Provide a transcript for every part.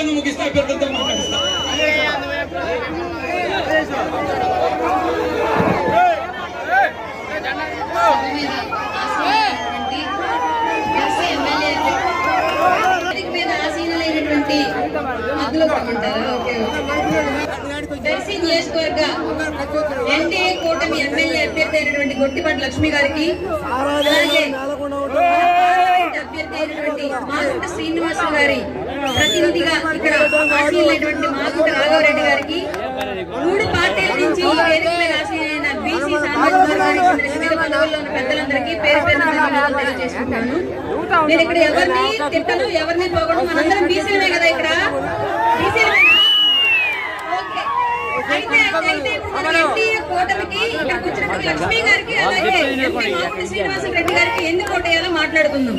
మాటలను ముగిస్తా అభ్యర్థులతో మాట్లాడిస్తా. దర్శి నియోజకవర్గ ఎన్డీఏ కూటమి ఎమ్మెల్యే అభ్యర్థి అయినటువంటి గొట్టిపాటి లక్ష్మి గారికి, అలాగే అభ్యర్థి అయినటువంటి మాగుంట శ్రీనివాస గారి ప్రతినిధిగా ఇక్కడ ఆశీలైనటువంటి మాగుంట రాఘవరెడ్డి గారికి, 3 పార్టీల నుంచి ఈ వేదిక మీద ఆశీలైన బీసీ సామాజిక వర్గానికి చెందిన వివిధ పదవుల్లో ఉన్న పెద్దలందరికీ పేరు పేరు తెలియజేసుకుంటాను. నేను ఇక్కడ ఎవరిని తిట్టను, ఎవరిని పోగొడు, మనందరం బీసీలమే కదా ఇక్కడ. అయితే ఇప్పుడు ఎన్డీఏ కూటమికి ఇక్కడికి వచ్చినప్పుడు లక్ష్మి గారికి, అలాగే ఎంపీ మాగుంట శ్రీనివాస రెడ్డి గారికి ఎందుకు ఓటేయాలో మాట్లాడుకుందాం.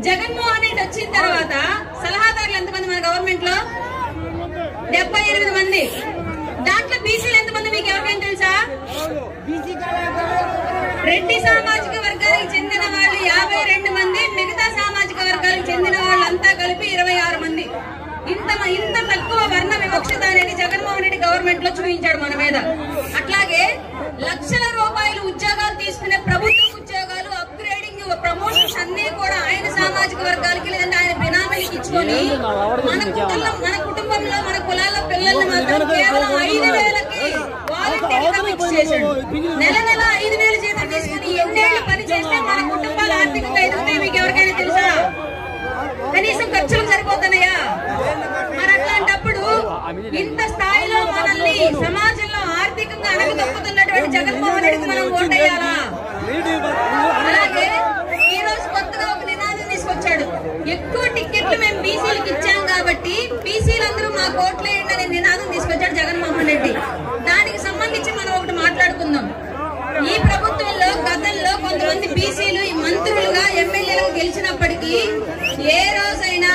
జగన్మోహన్ రెడ్డి వచ్చిన తర్వాత సలహాదారులు ఎంతమంది మన గవర్నమెంట్ లో? 78 మంది. దాంట్లో బీసీలు ఎంతమంది మీకు ఎవరికైనా తెలుసా? రెడ్డి సామాజిక వర్గానికి చెందిన వాళ్ళు 52 మంది, మిగతా సామాజిక వర్గాలకు చెందిన వాళ్ళంతా కలిపి 26 మంది. ఇంత తక్కువ వర్ణ వివక్షత అనేది జగన్మోహన్ రెడ్డి గవర్నమెంట్ లో చూపించాడు మన మీద. అట్లాగే లక్షల రూపాయలు ఉద్యోగాలు తీసుకునే ప్రభుత్వ ఉద్యోగాలు, అప్గ్రేడింగ్, ప్రమోషన్స్ అన్ని కూడా ఆయన సామాజిక వర్గాలకి లేదంటే ఆయన బినామీలకి ఇచ్చుకొని మన కుటుంబంలో మన కులాల పిల్లల్ని మాత్రం కేవలం 5,000కి వాలంటీర్గా ఫిక్స్ చేశాడు. నెల 5,000 జీతం తీసుకుని ఎన్నేళ్లు పని చేస్తే మన కుటుంబాలు ఆర్థికంగా ఎదుగుతాయి మీకు ఎవరికైనా తెలుసా? కనీసం ఖర్చులు సరిపోతున్నాయా? మరి అట్లాంటప్పుడు ఇంత స్థాయిలో మనల్ని సమాజంలో ఆర్థికంగా అణగదొక్కుతున్నటువంటి జగన్మోహన్ రెడ్డికి మనం ఓటేయాలా? అలాగే ఈ రోజు కొత్తగా ఒక నినాదం తీసుకొచ్చాడు. ఎక్కువ టికెట్లు మేము బీసీలకు ఇచ్చాం కాబట్టి బీసీలందరూ మా ఓట్లేయండి అనే నినాదం తీసుకొచ్చాడు జగన్మోహన్ రెడ్డి. దానికి సంబంధించి మనం ఒకటి మాట్లాడుకుందాం. ఈ ప్రభుత్వంలో గతంలో కొంతమంది బీసీలు మంత్రులుగా ఎమ్మెల్యేలకు గెలిచినప్పటికీ ఏ రోజైనా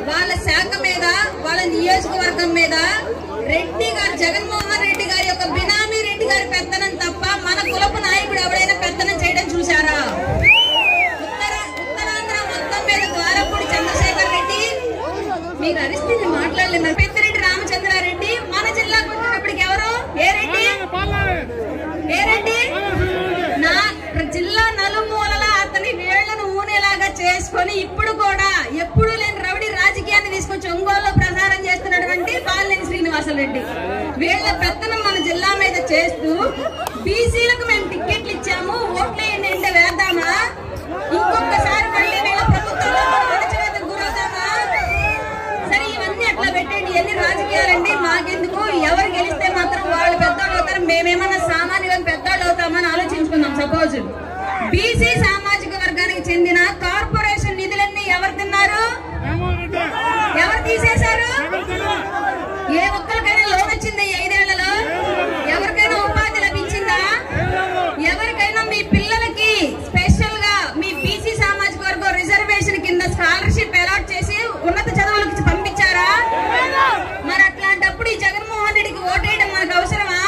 వాళ్ళ శాఖ మీద, వాళ్ళ నియోజకవర్గం మీద రెడ్డి గారు, జగన్మోహన్ రెడ్డి గారి యొక్క బినామీ రెడ్డి గారి పెత్తనం తప్ప మన కులపు నాయకుడు ఎవరైనా పెత్తనం చేయడం చూశారా? ఉత్తరాంధ్ర మొత్తం మీద ద్వారపూడి చంద్రశేఖర్ రెడ్డి, మీకు అరిస్తే నేను మాట్లాడలేదు, పెద్దిరెడ్డి రామచంద్రారెడ్డి, మన జిల్లాకు వచ్చినప్పటికి ఎవరు? ఏ రెడ్డి? నా జిల్లా నలుమూలలా అతని వేళ్లను ఊనేలాగా చేసుకొని ఇప్పుడు కూడా ఎప్పుడు లేని రౌడీ రాజకీయాన్ని తీసుకొచ్చి ఒంగోలులో ప్రచారం చేస్తున్నటువంటి బాలినేని శ్రీనివాసరెడ్డి, వీళ్ల పెత్తనం మన జిల్లా మీద చేస్తూ బీసీలకు మేము టికెట్లు ఇచ్చాము ఓట్లేయండి అంటే వేద్దామా? ఇంకొకసారి మళ్ళీ వీళ్ళ ప్రభుత్వంలో అణచివేతకు గురవుతామా? సరే, ఇవన్నీ అట్లా పెట్టండి. ఎన్ని రాజకీయాలండి మాకెందుకు? ఎవరు గెలిస్తే మాత్రం వాళ్ళు పెద్దవాళ్ళు అవుతారు, మేమేమన్నా సామాన్యులను పెద్దవాళ్ళు అవుతామని ఆలోచించుకుందాం. సపోజ్ బీసీ సామాజిక వర్గానికి చెందిన కార్పొరేషన్ నిధులన్నీ ఎవరు తిన్నారు? ఎవరు తీసేశారు? ఏ ఒక్కరికైనా లోన్ వచ్చిందా? 5 ఏళ్లలో ఎవరికైనా ఉపాధి లభించిందా? ఎవరికైనా మీ పిల్లలకి స్పెషల్ గా మీ బీసీ సామాజిక వర్గం రిజర్వేషన్ కింద స్కాలర్షిప్ అలాట్ చేసి ఉన్నత చదువులకు పంపించారా? మరి అట్లాంటప్పుడు ఈ జగన్మోహన్ రెడ్డికి ఓటేయడం మనకు అవసరమా?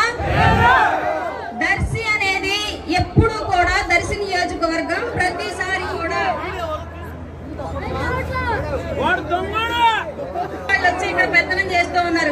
దర్శి అనేది ఎప్పుడు కూడా, దర్శి నియోజకవర్గం ప్రతిసారి కూడా వాళ్ళు వచ్చి ఇక్కడ పెత్తనం చేస్తూ ఉన్నారు.